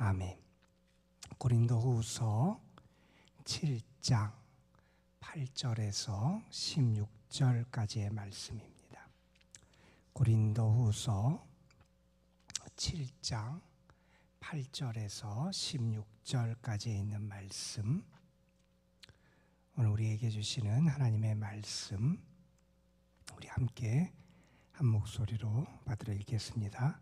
아멘. 고린도후서 7장 8절에서 16절까지의 말씀입니다. 고린도후서 7장 8절에서 16절까지 있는 말씀, 오늘 우리에게 주시는 하나님의 말씀, 우리 함께 한 목소리로 받들어 읽겠습니다.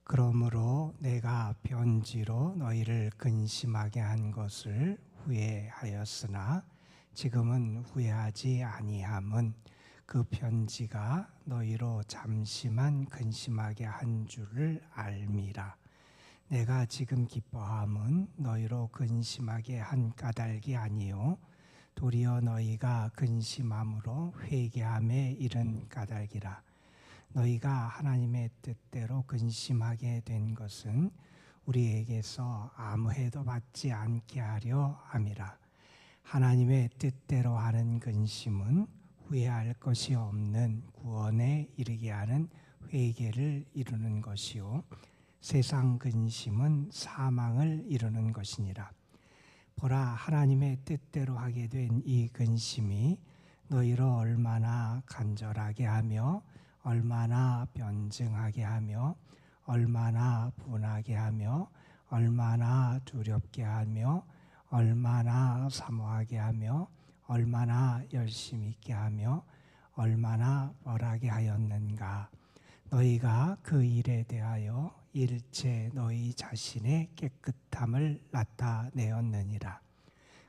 그러므로 내가 편지로 너희를 근심하게 한 것을 후회하였으나 지금은 후회하지 아니함은 그 편지가 너희로 잠시만 근심하게 한 줄을 알미라. 내가 지금 기뻐함은 너희로 근심하게 한 까닭이 아니요 도리어 너희가 근심함으로 회개함에 이른 까닭이라. 너희가 하나님의 뜻대로 근심하게 된 것은 우리에게서 아무 해도 받지 않게 하려 함이라. 하나님의 뜻대로 하는 근심은 후회할 것이 없는 구원에 이르게 하는 회개를 이루는 것이요 세상 근심은 사망을 이루는 것이니라. 보라, 하나님의 뜻대로 하게 된 이 근심이 너희로 얼마나 간절하게 하며 얼마나 변증하게 하며 얼마나 분하게 하며 얼마나 두렵게 하며 얼마나 사모하게 하며 얼마나 열심히 있게 하며 얼마나 벌하게 하였는가. 너희가 그 일에 대하여 일체 너희 자신의 깨끗함을 나타내었느니라.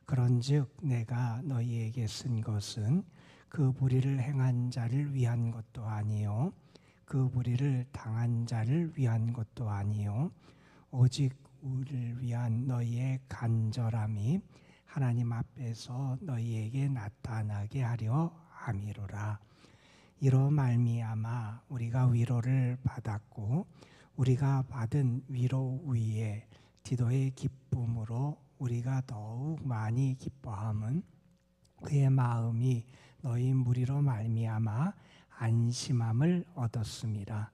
그런즉 내가 너희에게 쓴 것은 그 불의를 행한 자를 위한 것도 아니요 그 불의를 당한 자를 위한 것도 아니요 오직 우리를 위한 너희의 간절함이 하나님 앞에서 너희에게 나타나게 하려 함이로라. 이로 말미암아 우리가 위로를 받았고 우리가 받은 위로 위에 디도의 기쁨으로 우리가 더욱 많이 기뻐함은 그의 마음이 너희 무리로 말미암아 안심함을 얻었음이라.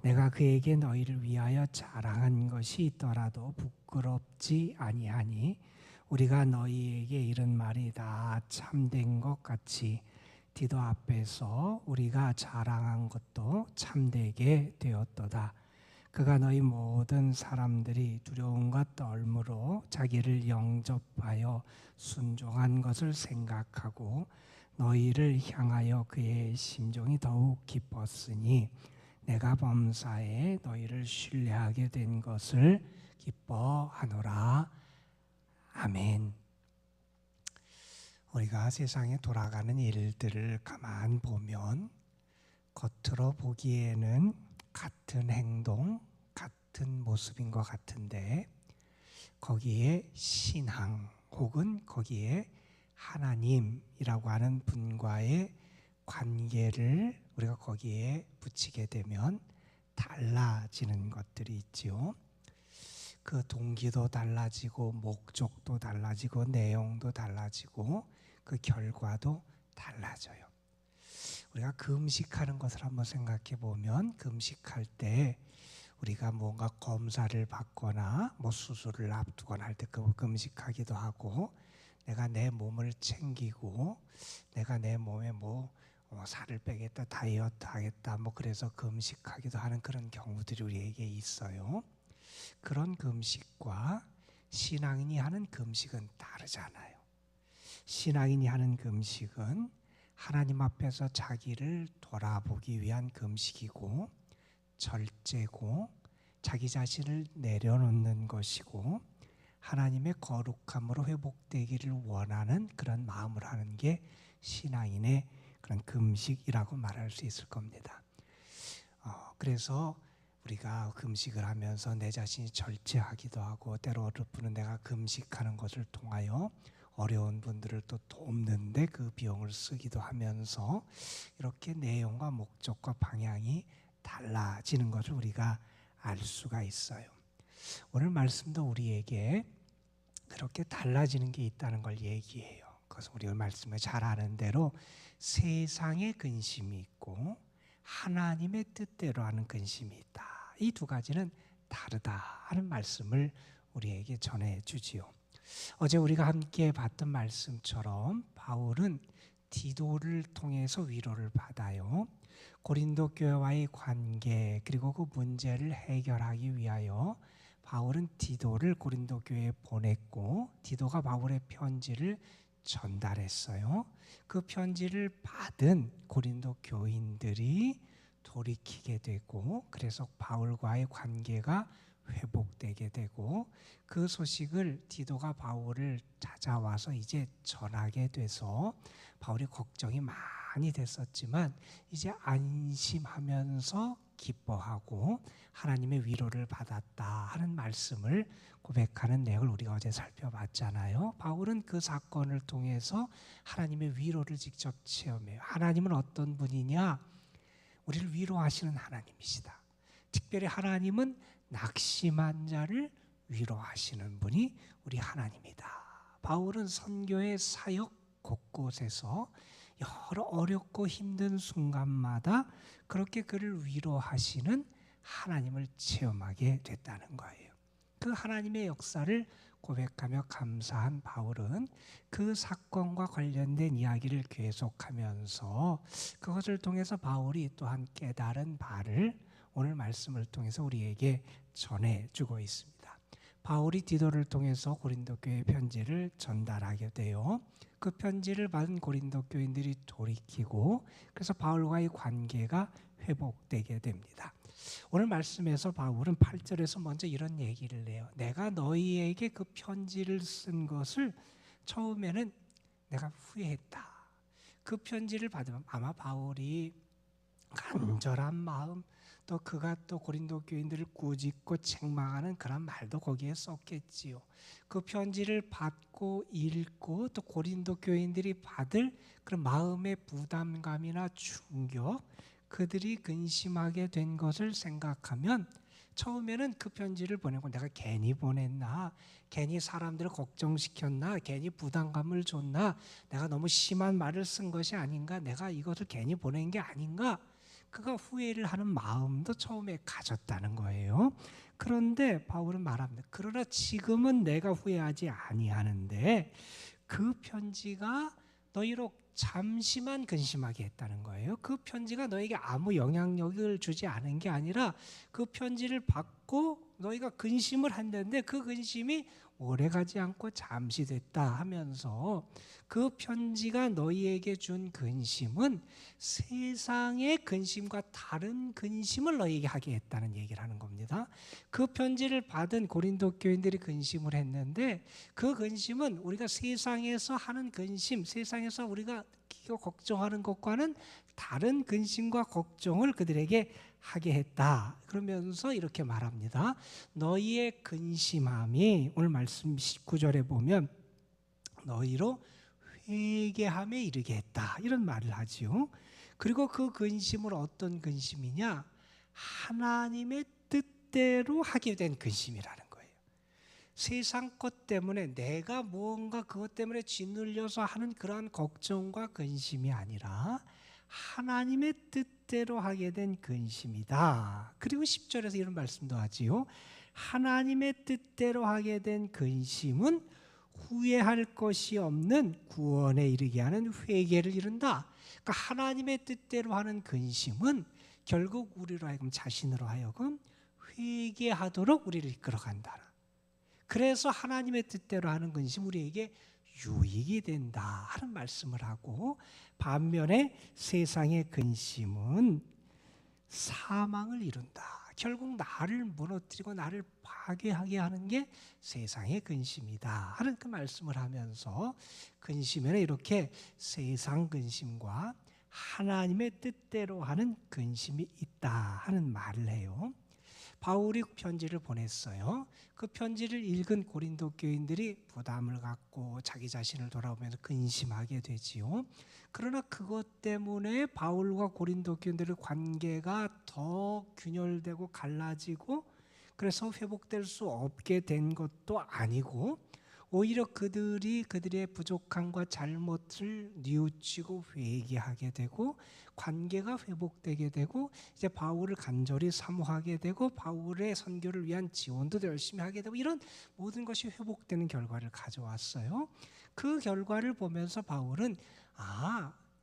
내가 그에게 너희를 위하여 자랑한 것이 있더라도 부끄럽지 아니하니 우리가 너희에게 이른 말이 다 참된 것 같이 디도 앞에서 우리가 자랑한 것도 참되게 되었도다. 그가 너희 모든 사람들이 두려움과 떨므로 자기를 영접하여 순종한 것을 생각하고 너희를 향하여 그의 심정이 더욱 기뻤으니 내가 범사에 너희를 신뢰하게 된 것을 기뻐하노라. 아멘. 우리가 세상에 돌아가는 일들을 가만 보면 겉으로 보기에는 같은 행동, 같은 모습인 것 같은데 거기에 신앙 혹은 거기에 하나님이라고 하는 분과의 관계를 우리가 거기에 붙이게 되면 달라지는 것들이 있지요. 그 동기도 달라지고 목적도 달라지고 내용도 달라지고 그 결과도 달라져요. 우리가 금식하는 것을 한번 생각해 보면 금식할 때 우리가 뭔가 검사를 받거나 뭐 수술을 앞두거나 할 때 금식하기도 하고 내가 내 몸을 챙기고 내가 내 몸에 살을 빼겠다 다이어트 하겠다 그래서 금식하기도 하는 그런 경우들이 우리에게 있어요. 그런 금식과 신앙인이 하는 금식은 다르잖아요. 신앙인이 하는 금식은 하나님 앞에서 자기를 돌아보기 위한 금식이고 절제고 자기 자신을 내려놓는 것이고 하나님의 거룩함으로 회복되기를 원하는 그런 마음을 하는 게 신앙인의 그런 금식이라고 말할 수 있을 겁니다. 그래서 우리가 금식을 하면서 내 자신이 절제하기도 하고 때로 어렵은 내가 금식하는 것을 통하여 어려운 분들을 또 돕는데 그 비용을 쓰기도 하면서 이렇게 내용과 목적과 방향이 달라지는 것을 우리가 알 수가 있어요. 오늘 말씀도 우리에게 그렇게 달라지는 게 있다는 걸 얘기해요. 그것은 우리가 말씀을 잘 아는 대로 세상의 근심이 있고 하나님의 뜻대로 하는 근심이 있다. 이 두 가지는 다르다 하는 말씀을 우리에게 전해주지요. 어제 우리가 함께 봤던 말씀처럼 바울은 디도를 통해서 위로를 받아요. 고린도 교회와의 관계 그리고 그 문제를 해결하기 위하여 바울은 디도를 고린도 교회에 보냈고 디도가 바울의 편지를 전달했어요. 그 편지를 받은 고린도 교인들이 돌이키게 되고 그래서 바울과의 관계가 회복되게 되고 그 소식을 디도가 바울을 찾아와서 이제 전하게 돼서 바울이 걱정이 많이 됐었지만 이제 안심하면서 기뻐하고 하나님의 위로를 받았다 하는 말씀을 고백하는 내용을 우리가 어제 살펴봤잖아요. 바울은 그 사건을 통해서 하나님의 위로를 직접 체험해요. 하나님은 어떤 분이냐? 우리를 위로하시는 하나님이시다. 특별히 하나님은 낙심한 자를 위로하시는 분이 우리 하나님이다. 바울은 선교의 사역 곳곳에서 여러 어렵고 힘든 순간마다 그렇게 그를 위로하시는 하나님을 체험하게 됐다는 거예요. 그 하나님의 역사를 고백하며 감사한 바울은 그 사건과 관련된 이야기를 계속하면서 그것을 통해서 바울이 또한 깨달은 바를 오늘 말씀을 통해서 우리에게 전해주고 있습니다. 바울이 디도를 통해서 고린도 교회 편지를 전달하게 돼요. 그 편지를 받은 고린도 교인들이 돌이키고 그래서 바울과의 관계가 회복되게 됩니다. 오늘 말씀에서 바울은 8절에서 먼저 이런 얘기를 해요. 내가 너희에게 그 편지를 쓴 것을 처음에는 내가 후회했다. 그 편지를 받으면 아마 바울이 간절한 마음 또 그가 또 고린도 교인들을 꾸짖고 책망하는 그런 말도 거기에 썼겠지요. 그 편지를 받고 읽고 또 고린도 교인들이 받을 그런 마음의 부담감이나 충격 그들이 근심하게 된 것을 생각하면 처음에는 그 편지를 보내고 내가 괜히 보냈나, 괜히 사람들을 걱정시켰나, 괜히 부담감을 줬나, 내가 너무 심한 말을 쓴 것이 아닌가, 내가 이것을 괜히 보낸 게 아닌가, 그가 후회를 하는 마음도 처음에 가졌다는 거예요. 그런데 바울은 말합니다. 그러나 지금은 내가 후회하지 아니하는데 그 편지가 너희로 잠시만 근심하게 했다는 거예요. 그 편지가 너에게 아무 영향력을 주지 않은 게 아니라 그 편지를 받고 너희가 근심을 했는데 그 근심이 오래가지 않고 잠시 됐다 하면서 그 편지가 너희에게 준 근심은 세상의 근심과 다른 근심을 너희에게 하게 했다는 얘기를 하는 겁니다. 그 편지를 받은 고린도 교인들이 근심을 했는데 그 근심은 우리가 세상에서 하는 근심, 세상에서 우리가 걱정하는 것과는 다른 근심과 걱정을 그들에게 하게 했다. 그러면서 이렇게 말합니다. 너희의 근심함이 오늘 말씀 19절에 보면 너희로 회개함에 이르게 했다. 이런 말을 하지요. 그리고 그 근심은 어떤 근심이냐? 하나님의 뜻대로 하게 된 근심이라는 거예요. 세상 것 때문에 내가 무언가 그것 때문에 짓눌려서 하는 그러한 걱정과 근심이 아니라 하나님의 뜻대로 하게 된 근심이다. 그리고 10절에서 이런 말씀도 하지요. 하나님의 뜻대로 하게 된 근심은 후회할 것이 없는 구원에 이르게 하는 회개를 이룬다. 그러니까 하나님의 뜻대로 하는 근심은 결국 우리로 하여금 자신으로 하여금 회개하도록 우리를 이끌어간다. 그래서 하나님의 뜻대로 하는 근심 우리에게 유익이 된다 하는 말씀을 하고 반면에 세상의 근심은 사망을 이룬다. 결국 나를 무너뜨리고 나를 파괴하게 하는 게 세상의 근심이다 하는 그 말씀을 하면서 근심에는 이렇게 세상 근심과 하나님의 뜻대로 하는 근심이 있다 하는 말을 해요. 바울이 편지를 보냈어요. 그 편지를 읽은 고린도 교인들이 부담을 갖고 자기 자신을 돌아보면서 근심하게 되지요. 그러나 그것 때문에 바울과 고린도 교인들의 관계가 더 균열되고 갈라지고 그래서 회복될 수 없게 된 것도 아니고 오히려 그들의 부족함과 잘못을 뉘우치고 회개하게 되고 관계가 회복되게 되고 이제 바울을 간절히 사모하게 되고 바울의 선교를 위한 지원도 열심히 하게 되고 이런 모든 것이 회복되는 결과를 가져왔어요. 그 결과를 보면서 바울은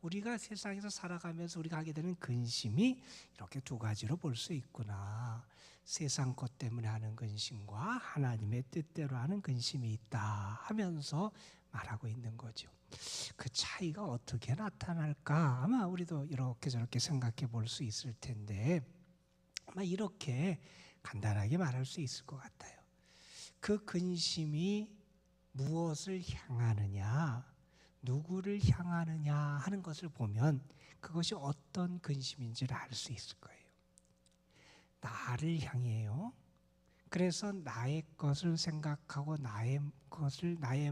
우리가 세상에서 살아가면서 우리가 하게 되는 근심이 이렇게 두 가지로 볼 수 있구나. 세상 것 때문에 하는 근심과 하나님의 뜻대로 하는 근심이 있다 하면서 말하고 있는 거죠. 그 차이가 어떻게 나타날까? 아마 우리도 이렇게 저렇게 생각해 볼 수 있을 텐데 아마 이렇게 간단하게 말할 수 있을 것 같아요. 그 근심이 무엇을 향하느냐, 누구를 향하느냐 하는 것을 보면 그것이 어떤 근심인지를 알 수 있을 거예요. 나를 향해요. 그래서 나의 것을 생각하고 나의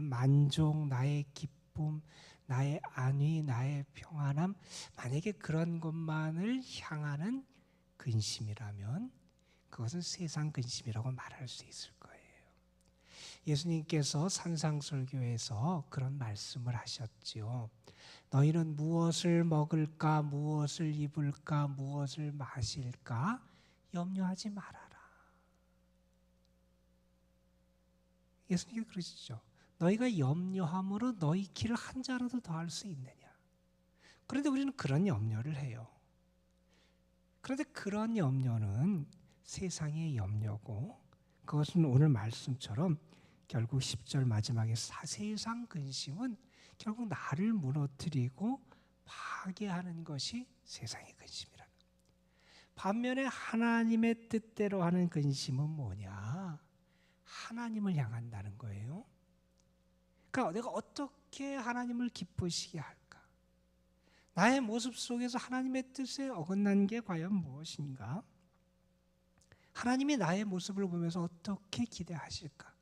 만족, 나의 기쁨, 나의 안위, 나의 평안함, 만약에 그런 것만을 향하는 근심이라면 그것은 세상 근심이라고 말할 수 있을 거예요. 예수님께서 산상설교에서 그런 말씀을 하셨지요. 너희는 무엇을 먹을까, 무엇을 입을까, 무엇을 마실까 염려하지 말아라. 예수님께서 그러시죠. 너희가 염려함으로 너희 길을 한 자라도 더할 수 있느냐. 그런데 우리는 그런 염려를 해요. 그런데 그런 염려는 세상의 염려고 그것은 오늘 말씀처럼 결국 10절 마지막에 세상 근심은 결국 나를 무너뜨리고 파괴하는 것이 세상의 근심이라는 거예요. 반면에 하나님의 뜻대로 하는 근심은 뭐냐? 하나님을 향한다는 거예요. 그러니까 내가 어떻게 하나님을 기쁘시게 할까? 나의 모습 속에서 하나님의 뜻에 어긋난 게 과연 무엇인가? 하나님이 나의 모습을 보면서 어떻게 기대하실까?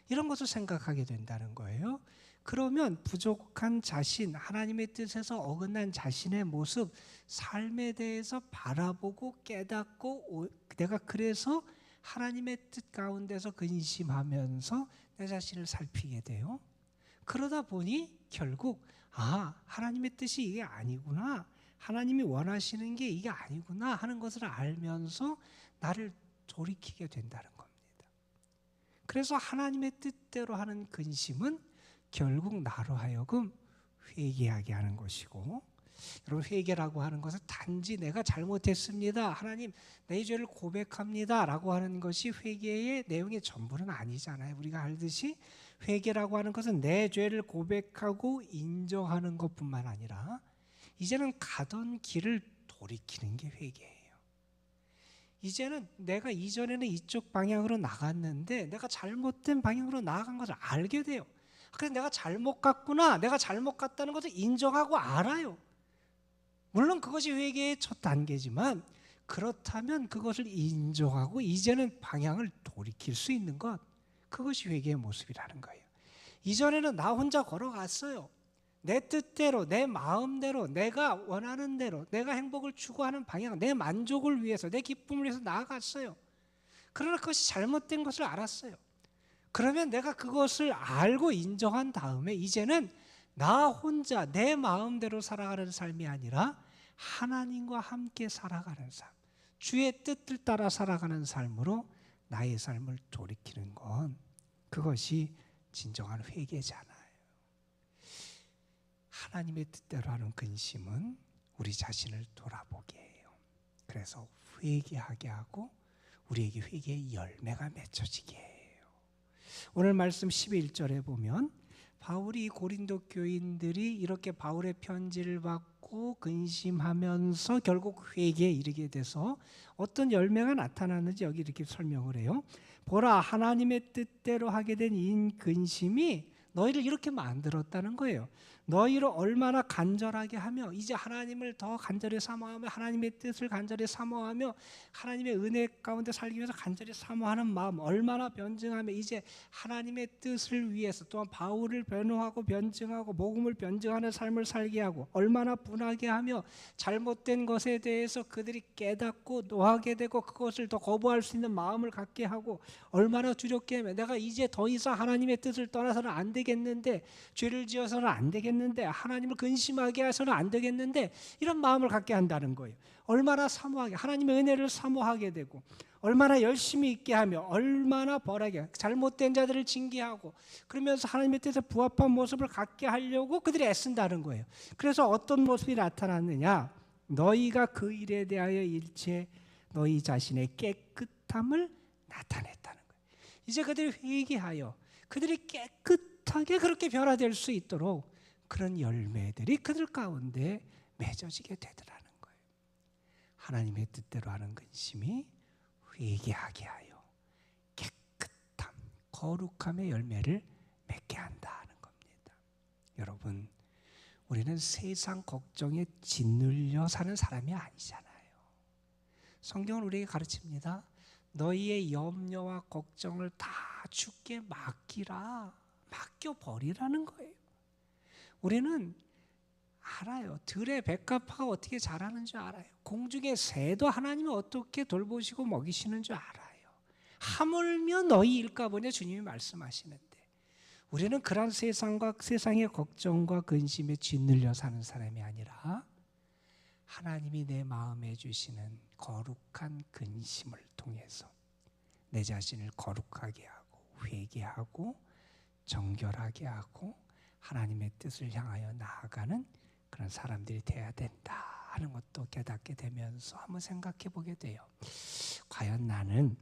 이런 것을 생각하게 된다는 거예요. 그러면 부족한 자신, 하나님의 뜻에서 어긋난 자신의 모습, 삶에 대해서 바라보고 깨닫고 내가 그래서 하나님의 뜻 가운데서 근심하면서 내 자신을 살피게 돼요. 그러다 보니 결국 하나님의 뜻이 이게 아니구나, 하나님이 원하시는 게 이게 아니구나 하는 것을 알면서 나를 돌이키게 된다는 겁니다. 그래서 하나님의 뜻대로 하는 근심은 결국 나로 하여금 회개하게 하는 것이고, 여러분 회개라고 하는 것은 단지 내가 잘못했습니다, 하나님 내 죄를 고백합니다 라고 하는 것이 회개의 내용의 전부는 아니잖아요. 우리가 알듯이 회개라고 하는 것은 내 죄를 고백하고 인정하는 것뿐만 아니라 이제는 가던 길을 돌이키는 게 회개예요. 이제는 내가 이전에는 이쪽 방향으로 나갔는데 내가 잘못된 방향으로 나아간 것을 알게 돼요. 그래서 내가 잘못 갔구나, 내가 잘못 갔다는 것을 인정하고 알아요. 물론 그것이 회개의 첫 단계지만 그렇다면 그것을 인정하고 이제는 방향을 돌이킬 수 있는 것, 그것이 회개의 모습이라는 거예요. 이전에는 나 혼자 걸어갔어요. 내 뜻대로, 내 마음대로, 내가 원하는 대로, 내가 행복을 추구하는 방향, 내 만족을 위해서, 내 기쁨을 위해서 나아갔어요. 그러나 그것이 잘못된 것을 알았어요. 그러면 내가 그것을 알고 인정한 다음에 이제는 나 혼자 내 마음대로 살아가는 삶이 아니라 하나님과 함께 살아가는 삶, 주의 뜻을 따라 살아가는 삶으로 나의 삶을 돌이키는 건 그것이 진정한 회개잖아요. 하나님의 뜻대로 하는 근심은 우리 자신을 돌아보게 해요. 그래서 회개하게 하고 우리에게 회개의 열매가 맺혀지게 해요. 오늘 말씀 11절에 보면 바울이 고린도 교인들이 이렇게 바울의 편지를 받고 근심하면서 결국 회개에 이르게 돼서 어떤 열매가 나타나는지 여기 이렇게 설명을 해요. 보라, 하나님의 뜻대로 하게 된 이 근심이 너희를 이렇게 만들었다는 거예요. 너희를 얼마나 간절하게 하며 이제 하나님을 더 간절히 사모하며 하나님의 뜻을 간절히 사모하며 하나님의 은혜 가운데 살기 위해서 간절히 사모하는 마음 얼마나 변증하며 이제 하나님의 뜻을 위해서 또한 바울을 변호하고 변증하고 복음을 변증하는 삶을 살게 하고 얼마나 분하게 하며 잘못된 것에 대해서 그들이 깨닫고 노하게 되고 그것을 더 거부할 수 있는 마음을 갖게 하고 얼마나 두렵게 하며 내가 이제 더 이상 하나님의 뜻을 떠나서는 안 되겠는데 죄를 지어서는 안 되겠는데 하나님을 근심하게 해서는 안 되겠는데 이런 마음을 갖게 한다는 거예요. 얼마나 사모하게 하나님의 은혜를 사모하게 되고 얼마나 열심히 있게 하며 얼마나 벌하게 잘못된 자들을 징계하고 그러면서 하나님의 뜻에 부합한 모습을 갖게 하려고 그들이 애쓴다는 거예요. 그래서 어떤 모습이 나타났느냐? 너희가 그 일에 대하여 일체 너희 자신의 깨끗함을 나타냈다는 거예요. 이제 그들이 회개하여 그들이 깨끗하게 그렇게 변화될 수 있도록 그런 열매들이 그들 가운데 맺어지게 되더라는 거예요. 하나님의 뜻대로 하는 근심이 회개하게 하여 깨끗함, 거룩함의 열매를 맺게 한다는 겁니다. 여러분, 우리는 세상 걱정에 짓눌려 사는 사람이 아니잖아요. 성경은 우리에게 가르칩니다. 너희의 염려와 걱정을 다 주께 맡기라, 맡겨버리라는 거예요. 우리는 알아요. 들의 백합화가 어떻게 자라는 줄 알아요. 공중의 새도 하나님이 어떻게 돌보시고 먹이시는 줄 알아요. 하물며 너희 일까 보냐 주님이 말씀하시는데 우리는 그런 세상의 걱정과 근심에 짓눌려 사는 사람이 아니라 하나님이 내 마음에 주시는 거룩한 근심을 통해서 내 자신을 거룩하게 하고 회개하고 정결하게 하고 하나님의 뜻을 향하여 나아가는 그런 사람들이 돼야 된다 하는 것도 깨닫게 되면서 한번 생각해 보게 돼요. 과연 나는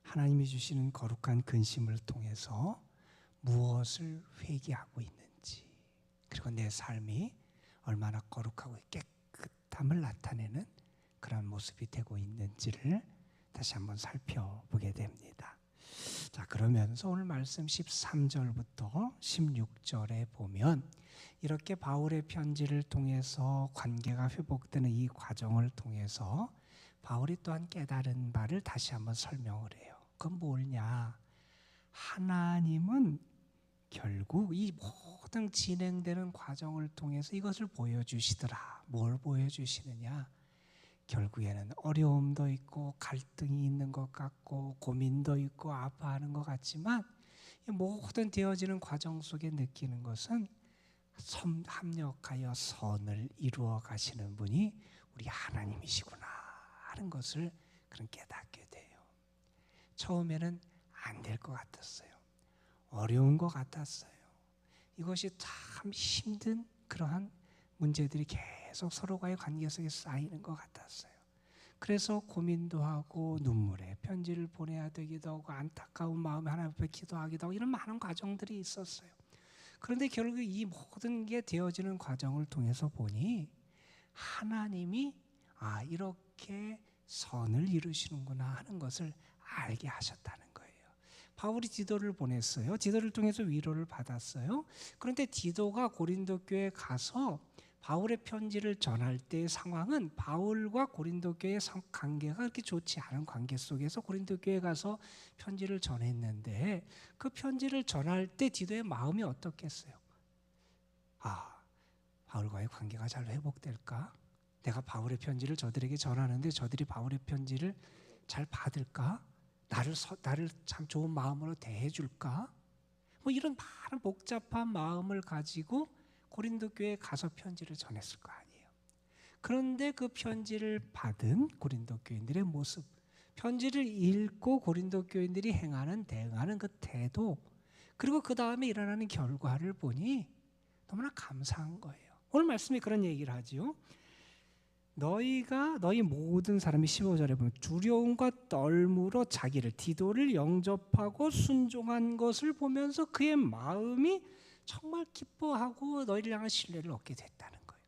하나님이 주시는 거룩한 근심을 통해서 무엇을 회개하고 있는지 그리고 내 삶이 얼마나 거룩하고 깨끗함을 나타내는 그런 모습이 되고 있는지를 다시 한번 살펴보게 됩니다. 자, 그러면서 오늘 말씀 13절부터 16절에 보면 이렇게 바울의 편지를 통해서 관계가 회복되는 이 과정을 통해서 바울이 또한 깨달은 바를 다시 한번 설명을 해요. 그건 뭐냐? 하나님은 결국 이 모든 진행되는 과정을 통해서 이것을 보여주시더라. 뭘 보여주시느냐? 결국에는 어려움도 있고 갈등이 있는 것 같고 고민도 있고 아파하는 것 같지만 모든 되어지는 과정 속에 느끼는 것은 합력하여 선을 이루어 가시는 분이 우리 하나님이시구나 하는 것을 그런 깨닫게 돼요. 처음에는 안 될 것 같았어요. 어려운 것 같았어요. 이것이 참 힘든 그러한 문제들이 계속 서로와의 관계 속에 쌓이는 것 같았어요. 그래서 고민도 하고 눈물의 편지를 보내야 되기도 하고 안타까운 마음에 하나님 앞에 기도하기도 하고 이런 많은 과정들이 있었어요. 그런데 결국 이 모든 게 되어지는 과정을 통해서 보니 하나님이 이렇게 선을 이루시는구나 하는 것을 알게 하셨다는 거예요. 바울이 디도를 보냈어요. 디도를 통해서 위로를 받았어요. 그런데 디도가 고린도 교회에 가서 바울의 편지를 전할 때의 상황은 바울과 고린도 교회의 관계가 그렇게 좋지 않은 관계 속에서 고린도 교회에 가서 편지를 전했는데 그 편지를 전할 때 디도의 마음이 어떻겠어요? 바울과의 관계가 잘 회복될까? 내가 바울의 편지를 저들에게 전하는데 저들이 바울의 편지를 잘 받을까? 나를 참 좋은 마음으로 대해줄까? 뭐 이런 많은 복잡한 마음을 가지고 고린도 교회에 가서 편지를 전했을 거 아니에요. 그런데 그 편지를 받은 고린도 교인들의 모습, 편지를 읽고 고린도 교인들이 대응하는 그 태도, 그리고 그 다음에 일어나는 결과를 보니 너무나 감사한 거예요. 오늘 말씀이 그런 얘기를 하지요. 너희 모든 사람이 15절에 보면 두려움과 떨므로 자기를 디도를 영접하고 순종한 것을 보면서 그의 마음이 정말 기뻐하고 너희를 향한 신뢰를 얻게 됐다는 거예요.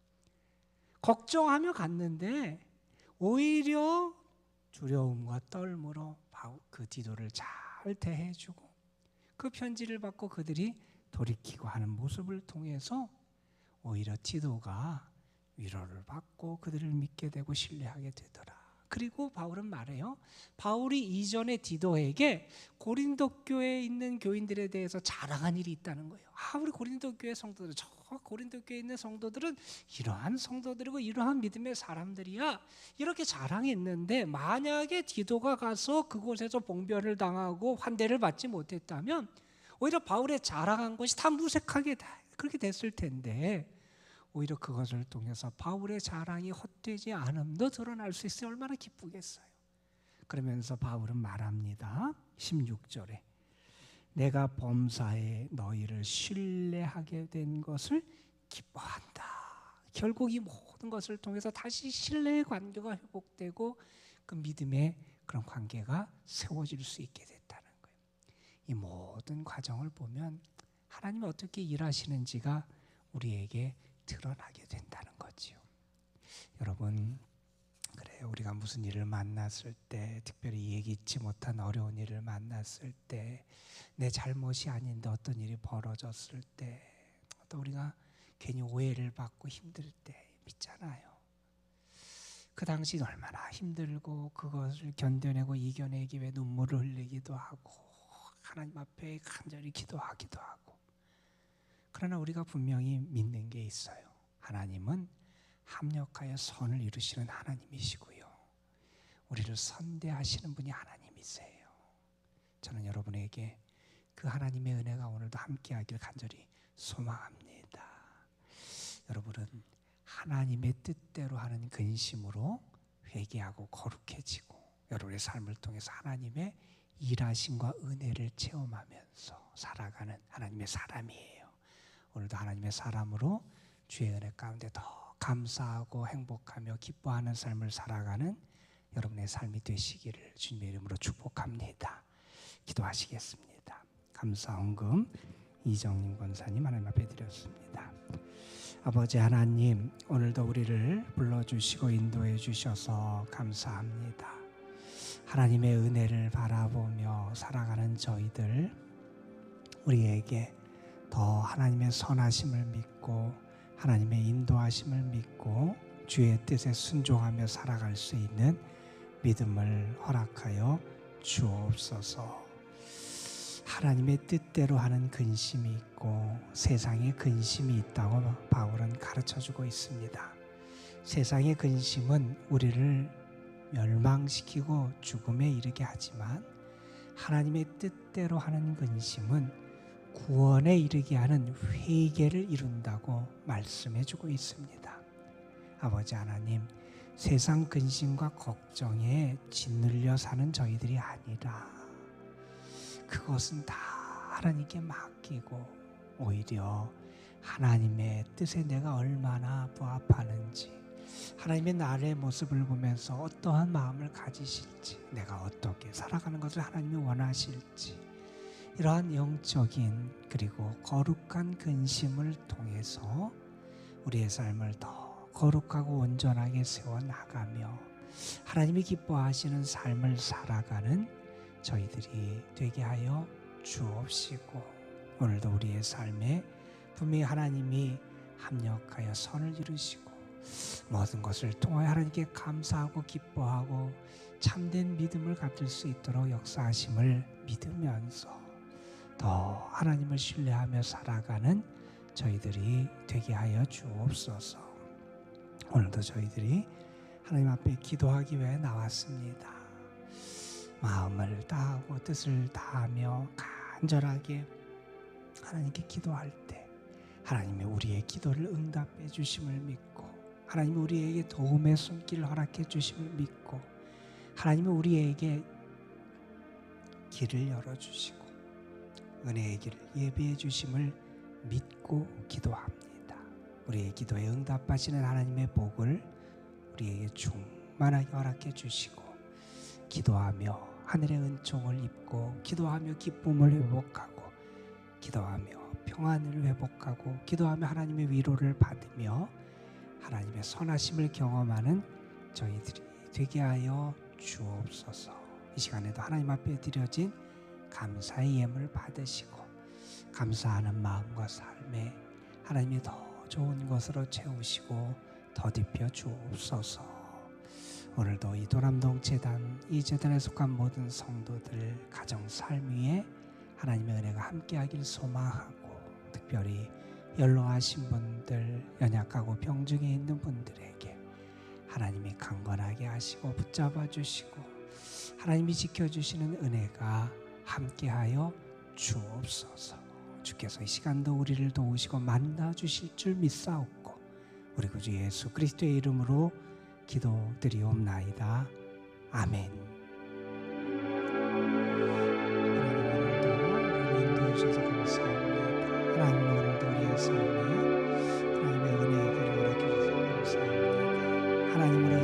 걱정하며 갔는데 오히려 두려움과 떨므로 그 디도를 잘 대해주고 그 편지를 받고 그들이 돌이키고 하는 모습을 통해서 오히려 디도가 위로를 받고 그들을 믿게 되고 신뢰하게 되더라. 그리고 바울은 말해요. 바울이 이전에 디도에게 고린도 교회에 있는 교인들에 대해서 자랑한 일이 있다는 거예요. 우리 고린도 교회 성도들, 저 고린도 교회에 있는 성도들은 이러한 성도들이고 이러한 믿음의 사람들이야. 이렇게 자랑했는데 만약에 디도가 가서 그곳에서 봉변을 당하고 환대를 받지 못했다면 오히려 바울의 자랑한 것이 다 무색하게 그렇게 됐을 텐데 오히려 그것을 통해서 바울의 자랑이 헛되지 않음도 드러날 수 있어요. 얼마나 기쁘겠어요. 그러면서 바울은 말합니다. 16절에 내가 범사에 너희를 신뢰하게 된 것을 기뻐한다. 결국 이 모든 것을 통해서 다시 신뢰의 관계가 회복되고 그 믿음의 그런 관계가 세워질 수 있게 됐다는 거예요. 이 모든 과정을 보면 하나님이 어떻게 일하시는지가 우리에게 드러나게 된다는 거지요. 여러분, 그래요. 우리가 무슨 일을 만났을 때, 특별히 예기치 못한 어려운 일을 만났을 때, 내 잘못이 아닌데 어떤 일이 벌어졌을 때, 또 우리가 괜히 오해를 받고 힘들 때 있잖아요. 그 당시 얼마나 힘들고 그것을 견뎌내고 이겨내기 위해 눈물을 흘리기도 하고 하나님 앞에 간절히 기도하기도 하고. 그러나 우리가 분명히 믿는 게 있어요. 하나님은 합력하여 선을 이루시는 하나님이시고요. 우리를 선대하시는 분이 하나님이세요. 저는 여러분에게 그 하나님의 은혜가 오늘도 함께하길 간절히 소망합니다. 여러분은 하나님의 뜻대로 하는 근심으로 회개하고 거룩해지고 여러분의 삶을 통해서 하나님의 일하심과 은혜를 체험하면서 살아가는 하나님의 사람이에요. 오늘도 하나님의 사람으로 주의 은혜 가운데 더 감사하고 행복하며 기뻐하는 삶을 살아가는 여러분의 삶이 되시기를 주님의 이름으로 축복합니다. 기도하시겠습니다. 감사 헌금 이정림 권사님 하나님 앞에 드렸습니다. 아버지 하나님, 오늘도 우리를 불러주시고 인도해 주셔서 감사합니다. 하나님의 은혜를 바라보며 살아가는 저희들, 우리에게 더 하나님의 선하심을 믿고 하나님의 인도하심을 믿고 주의 뜻에 순종하며 살아갈 수 있는 믿음을 허락하여 주옵소서. 하나님의 뜻대로 하는 근심이 있고 세상에 근심이 있다고 바울은 가르쳐주고 있습니다. 세상의 근심은 우리를 멸망시키고 죽음에 이르게 하지만 하나님의 뜻대로 하는 근심은 구원에 이르게 하는 회개를 이룬다고 말씀해주고 있습니다. 아버지 하나님, 세상 근심과 걱정에 짓눌려 사는 저희들이 아니라 그것은 다 하나님께 맡기고 오히려 하나님의 뜻에 내가 얼마나 부합하는지, 하나님의 나의 모습을 보면서 어떠한 마음을 가지실지, 내가 어떻게 살아가는 것을 하나님이 원하실지, 이러한 영적인 그리고 거룩한 근심을 통해서 우리의 삶을 더 거룩하고 온전하게 세워나가며 하나님이 기뻐하시는 삶을 살아가는 저희들이 되게 하여 주옵시고, 오늘도 우리의 삶에 분명히 하나님이 합력하여 선을 이루시고 모든 것을 통하여 하나님께 감사하고 기뻐하고 참된 믿음을 가질 수 있도록 역사하심을 믿으면서 더 하나님을 신뢰하며 살아가는 저희들이 되게 하여 주옵소서. 오늘도 저희들이 하나님 앞에 기도하기 위해 나왔습니다. 마음을 다하고 뜻을 다하며 간절하게 하나님께 기도할 때 하나님이 우리의 기도를 응답해 주심을 믿고, 하나님이 우리에게 도움의 손길을 허락해 주심을 믿고, 하나님이 우리에게 길을 열어주시고 은혜의 길을 예비해 주심을 믿고 기도합니다. 우리의 기도에 응답하시는 하나님의 복을 우리에게 충만하게 허락해 주시고, 기도하며 하늘의 은총을 입고, 기도하며 기쁨을 회복하고, 기도하며 평안을 회복하고, 기도하며 하나님의 위로를 받으며 하나님의 선하심을 경험하는 저희들이 되게 하여 주옵소서. 이 시간에도 하나님 앞에 드려진 감사의 예물 받으시고 감사하는 마음과 삶에 하나님이 더 좋은 것으로 채우시고 더딥혀 주옵소서. 오늘도 이 도남동재단 이 재단에 속한 모든 성도들 가정 삶 위에 하나님의 은혜가 함께하길 소망하고, 특별히 연로하신 분들, 연약하고 병중에 있는 분들에게 하나님이 강건하게 하시고 붙잡아 주시고 하나님이 지켜주시는 은혜가 함께하여 주옵소서. 주께서 이 시간도 우리를 도우시고 만나 주실 줄 믿사옵고 우리 구주 예수 그리스도의 이름으로 기도드리옵나이다. 아멘. 하나님 오늘도 인도해 주셔서 감사합니다. 하나님 오늘도 우리의 삶에 하나님의 은혜의 길을 허락해 주셔서 감사합니다. 하나님으로